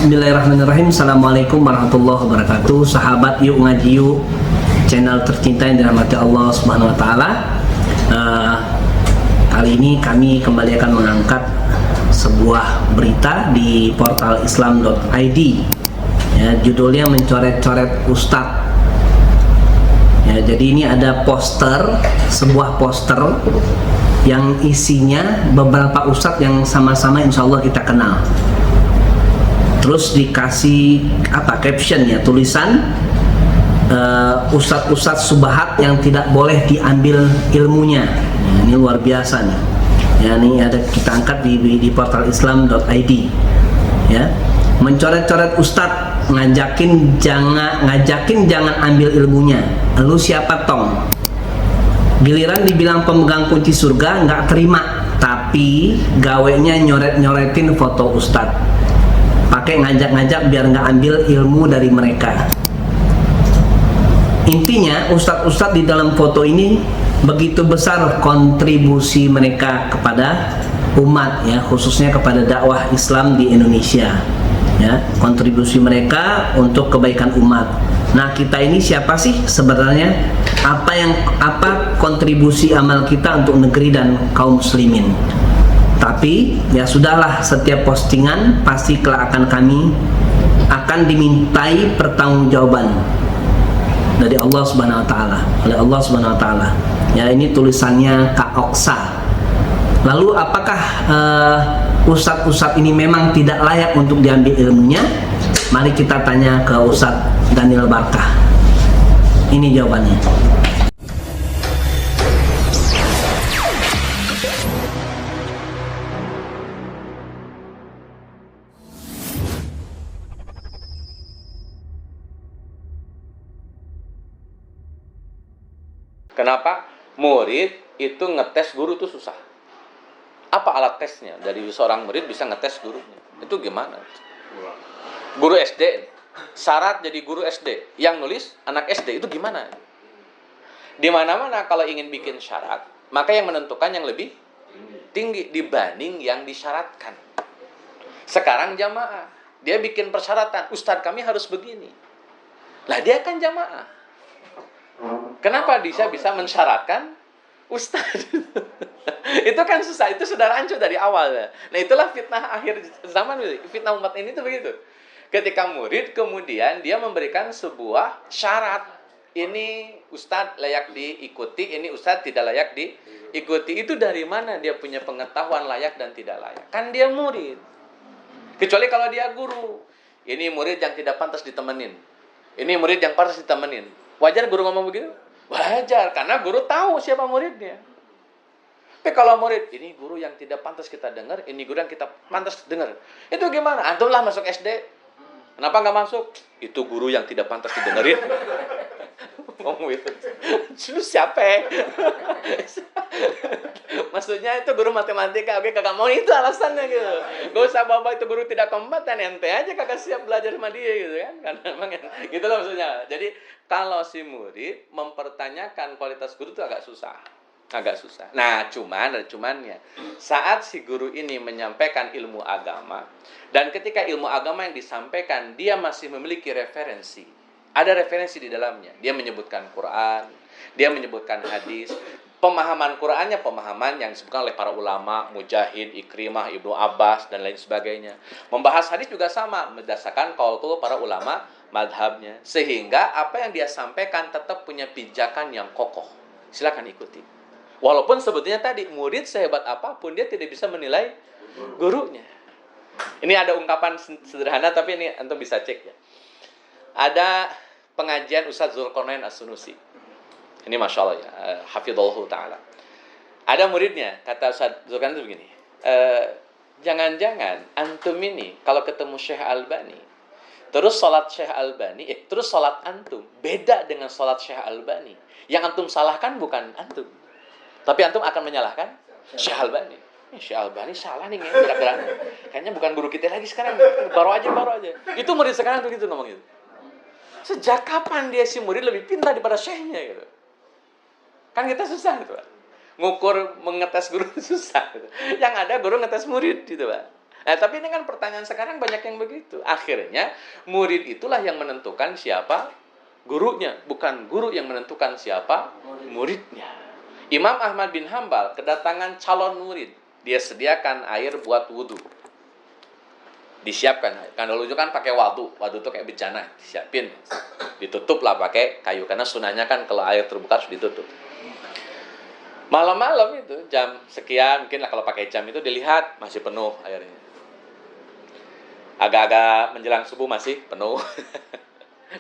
Bismillahirrahmanirrahim. Assalamualaikum warahmatullahi wabarakatuh. Sahabat Yuk Ngaji Yuk, channel tercinta yang dirahmati Allah Subhanahu wa taala. Kali ini kami kembali akan mengangkat sebuah berita di portal islam.id. Ya, judulnya mencoret-coret ustadz. Ya, jadi ini ada sebuah poster yang isinya beberapa ustadz yang sama-sama insya Allah kita kenal. Terus dikasih caption ya, tulisan ustadz-ustadz subahat yang tidak boleh diambil ilmunya. Ya, ini luar biasa nih. Ya, ini ada kita angkat di portal islam.id. Ya, mencoret-coret ustadz, ngajakin jangan ambil ilmunya. Lalu siapa tong? Giliran dibilang pemegang kunci surga nggak terima, tapi gawenya nyoret-nyoretin foto ustadz. Pakai ngajak-ngajak biar nggak ambil ilmu dari mereka. Intinya ustadz-ustadz di dalam foto ini begitu besar kontribusi mereka kepada umat, ya, khususnya kepada dakwah Islam di Indonesia. Ya, kontribusi mereka untuk kebaikan umat. Nah, kita ini siapa sih sebenarnya? Apa kontribusi amal kita untuk negeri dan kaum muslimin? Tapi ya sudahlah, setiap postingan pasti kelak kami akan dimintai pertanggungjawaban dari Allah Subhanahu wa taala, oleh Allah Subhanahu wa taala. Ya, ini tulisannya Kak Oksa. Lalu apakah ustadz-ustadz ini memang tidak layak untuk diambil ilmunya? Mari kita tanya ke Ustadz Daniel Barkah. Ini jawabannya. Kenapa? Murid itu ngetes guru itu susah. Apa alat tesnya? Dari seorang murid bisa ngetes gurunya. Itu gimana? Guru SD, syarat jadi guru SD. Yang nulis anak SD, itu gimana? Di mana-mana kalau ingin bikin syarat, maka yang menentukan yang lebih tinggi dibanding yang disyaratkan. Sekarang jamaah, dia bikin persyaratan, ustadz kami harus begini. Lah dia kan jamaah. Kenapa dia bisa mensyaratkan ustadz? Itu kan susah, itu sudah rancu dari awal. Nah, itulah fitnah akhir zaman, fitnah umat ini tuh begitu. Ketika murid kemudian dia memberikan sebuah syarat, ini ustadz layak diikuti, ini ustadz tidak layak diikuti. Itu dari mana dia punya pengetahuan layak dan tidak layak? Kan dia murid. Kecuali kalau dia guru. Ini murid yang tidak pantas ditemenin, ini murid yang pantas ditemenin. Wajar guru ngomong begitu? Wajar, karena guru tahu siapa muridnya. Tapi kalau murid, ini guru yang tidak pantas kita dengar, ini guru yang kita pantas dengar. Itu gimana? Antum lah masuk SD. Kenapa nggak masuk? Itu guru yang tidak pantas didengerin. Ngomong itu. Lu siapa? Maksudnya itu guru matematika. Oke, kagak mau, itu alasannya gitu. Gak usah bawa itu guru tidak kompeten, ente aja kagak siap belajar sama dia gitu kan. Karena memang gitu loh maksudnya. Jadi kalau si murid mempertanyakan kualitas guru itu agak susah. Nah, ada cumannya. Saat si guru ini menyampaikan ilmu agama, dan ketika ilmu agama yang disampaikan dia masih memiliki referensi. Ada referensi di dalamnya. Dia menyebutkan Quran, dia menyebutkan hadis. Pemahaman Qurannya pemahaman yang disebutkan oleh para ulama, Mujahid, Ikrimah, Ibnu Abbas, dan lain sebagainya. Membahas hadis juga sama, berdasarkan qaul para ulama madhabnya. Sehingga apa yang dia sampaikan tetap punya pijakan yang kokoh. Silakan ikuti. Walaupun sebetulnya tadi, murid sehebat apapun, dia tidak bisa menilai gurunya. Ini ada ungkapan sederhana, tapi ini antum bisa cek ya. Ada pengajian Ustadz Zulkarnain As-Sunusi. Ini Masya Allah ya, hafidhullah ta'ala. Ada muridnya, kata Ustadz Zulkarnain itu begini, jangan-jangan antum ini kalau ketemu Syekh Albani, terus sholat Syekh Albani, terus sholat antum beda dengan sholat Syekh Albani. Yang antum salahkan bukan antum, tapi antum akan menyalahkan Syekh Albani. Syekh Albani salah nih, gerak-geraknya. Kayaknya bukan guru kita lagi sekarang. Baru aja. Itu murid sekarang tuh gitu ngomong gitu. Sejak kapan dia si murid lebih pintar daripada syekhnya gitu? Kan kita susah gitu, Pak. Ngukur mengetes guru susah gitu. Yang ada guru ngetes murid gitu, Pak. Tapi ini kan pertanyaan sekarang banyak yang begitu. Akhirnya murid itulah yang menentukan siapa gurunya, bukan guru yang menentukan siapa muridnya. Imam Ahmad bin Hambal kedatangan calon murid. Dia sediakan air buat wudhu. Disiapkan. Kan dulu kan pakai wadu tuh kayak bejana, disiapin. Ditutup lah pakai kayu, karena sunahnya kan kalau air terbuka harus ditutup. Malam-malam itu jam sekian, mungkin lah kalau pakai jam itu dilihat masih penuh airnya. Agak-agak menjelang subuh masih penuh.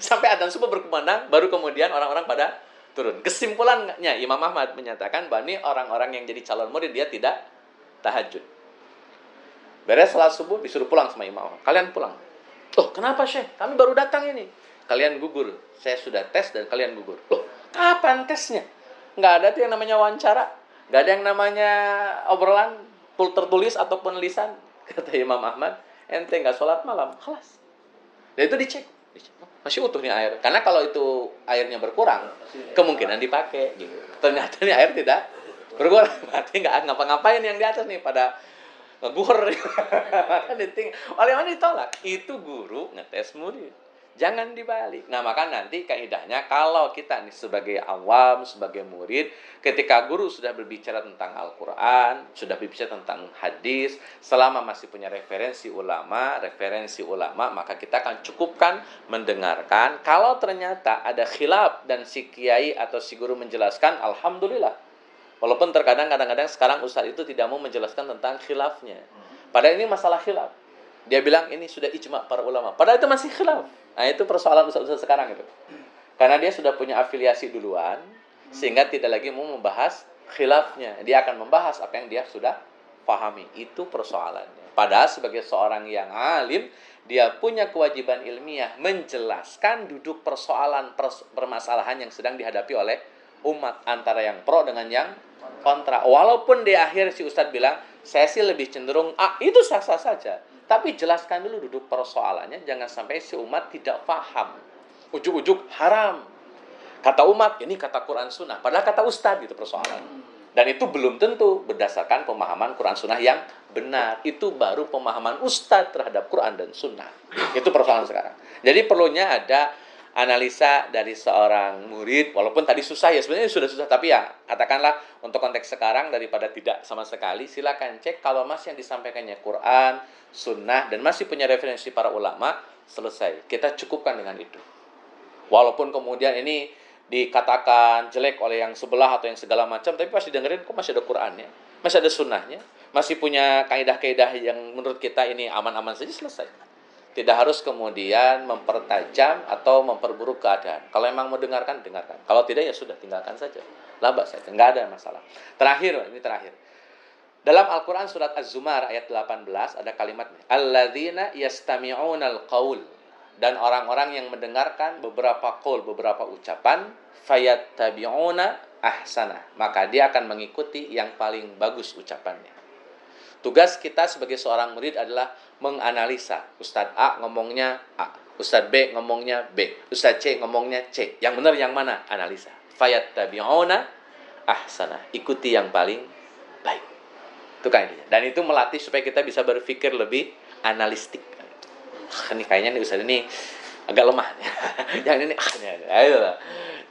Sampai adzan subuh berkumandang, baru kemudian orang-orang pada turun. Kesimpulannya Imam Ahmad menyatakan bahwa ini orang-orang yang jadi calon murid dia tidak tahajud. Beres salat subuh disuruh pulang sama Imam Ahmad. Kalian pulang. Loh, kenapa Syekh? Kami baru datang ini. Kalian gugur. Saya sudah tes dan kalian gugur. Loh, kapan tesnya? Nggak ada tuh yang namanya wawancara. Nggak ada yang namanya obrolan tertulis ataupun lisan. Kata Imam Ahmad, ente nggak sholat malam. Kelas. Dan itu dicek. Masih utuh nih air. Karena kalau itu airnya berkurang, kemungkinan dipakai. Gitu. Ternyata nih air tidak berkurang. Berarti nggak ngapa-ngapain yang di atas nih pada ngegur. Maka oleh mana ditolak? Itu guru ngetes murid. Jangan dibalik. Nah, maka nanti kaidahnya kalau kita nih sebagai awam, sebagai murid, ketika guru sudah berbicara tentang Al-Quran, sudah berbicara tentang hadis, selama masih punya referensi ulama, maka kita akan cukupkan mendengarkan. Kalau ternyata ada khilaf dan si kiai atau si guru menjelaskan, alhamdulillah. Walaupun kadang-kadang sekarang ustaz itu tidak mau menjelaskan tentang khilafnya. Padahal ini masalah khilaf. Dia bilang ini sudah ijma para ulama. Padahal itu masih khilaf. Nah, itu persoalan ustaz-ustaz sekarang itu. Karena dia sudah punya afiliasi duluan, sehingga tidak lagi mau membahas khilafnya. Dia akan membahas apa yang dia sudah pahami. Itu persoalannya. Padahal sebagai seorang yang alim, dia punya kewajiban ilmiah menjelaskan duduk permasalahan yang sedang dihadapi oleh umat, antara yang pro dengan yang kontra. Walaupun di akhir si ustadz bilang, saya sih lebih cenderung itu sah-sah saja. Tapi jelaskan dulu duduk persoalannya, jangan sampai si umat tidak paham. Ujuk-ujuk haram. Kata umat, ini kata Quran Sunnah. Padahal kata ustadz itu persoalan. Dan itu belum tentu berdasarkan pemahaman Quran Sunnah yang benar. Itu baru pemahaman ustadz terhadap Quran dan Sunnah. Itu persoalan sekarang. Jadi perlunya ada analisa dari seorang murid, walaupun tadi susah ya, sebenarnya sudah susah, tapi ya katakanlah untuk konteks sekarang daripada tidak sama sekali, silakan cek kalau masih yang disampaikannya Quran, Sunnah, dan masih punya referensi para ulama, selesai. Kita cukupkan dengan itu. Walaupun kemudian ini dikatakan jelek oleh yang sebelah atau yang segala macam, tapi pasti dengerin kok masih ada Qurannya, masih ada Sunnahnya, masih punya kaidah-kaidah yang menurut kita ini aman-aman saja, selesai. Tidak harus kemudian mempertajam atau memperburuk keadaan. Kalau memang mau dengarkan, dengarkan. Kalau tidak, ya sudah, tinggalkan saja. Labas saja, nggak ada masalah. Ini terakhir. Dalam Al-Quran surat Az-Zumar ayat 18 ada kalimat, alladzina yastami'unal qaul. Dan orang-orang yang mendengarkan beberapa qaul, beberapa ucapan, fayattabi'una ahsana. Maka dia akan mengikuti yang paling bagus ucapannya. Tugas kita sebagai seorang murid adalah menganalisa. Ustadz A ngomongnya A, Ustadz B ngomongnya B, Ustadz C ngomongnya C. Yang benar yang mana? Analisa. Fayattabi'una ahsana. Ikuti yang paling baik. Itu kaidahnya. Dan itu melatih supaya kita bisa berpikir lebih analistik. Ini kayaknya nih Ustadz ini agak lemah. Yang ini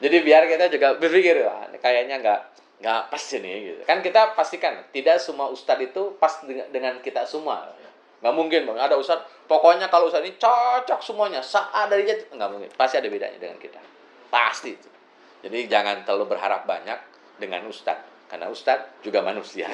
Jadi biar kita juga berpikir, kayaknya nggak pas ini gitu. Kan kita pastikan tidak semua ustadz itu pas dengan kita semua. Nggak mungkin bang, ada ustadz pokoknya kalau ustadz ini cocok semuanya, saat dari jatuh, nggak mungkin. Pasti ada bedanya dengan kita, pasti itu. Jadi jangan terlalu berharap banyak dengan ustadz, karena ustadz juga manusia.